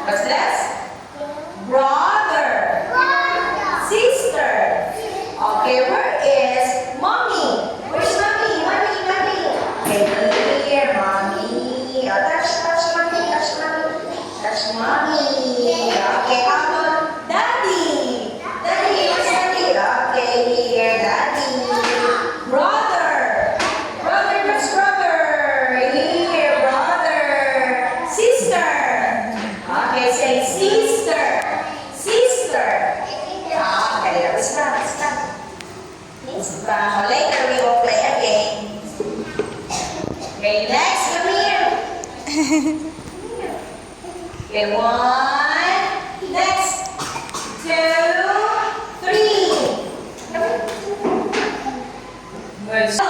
What's this? Brother. Sister. Okay, where is mommy? Where's mommy? Mommy. Okay, here, mommy. Oh, touch mommy. Touch mommy. Okay, how about daddy? Daddy, where's daddy? Okay, here, daddy. Brother. Where's brother? Here, brother. Sister. Okay, say sister. Okay, stop. Later we will play again. Okay, next, come here. Okay, 1. Next. 2, 3. Good. So,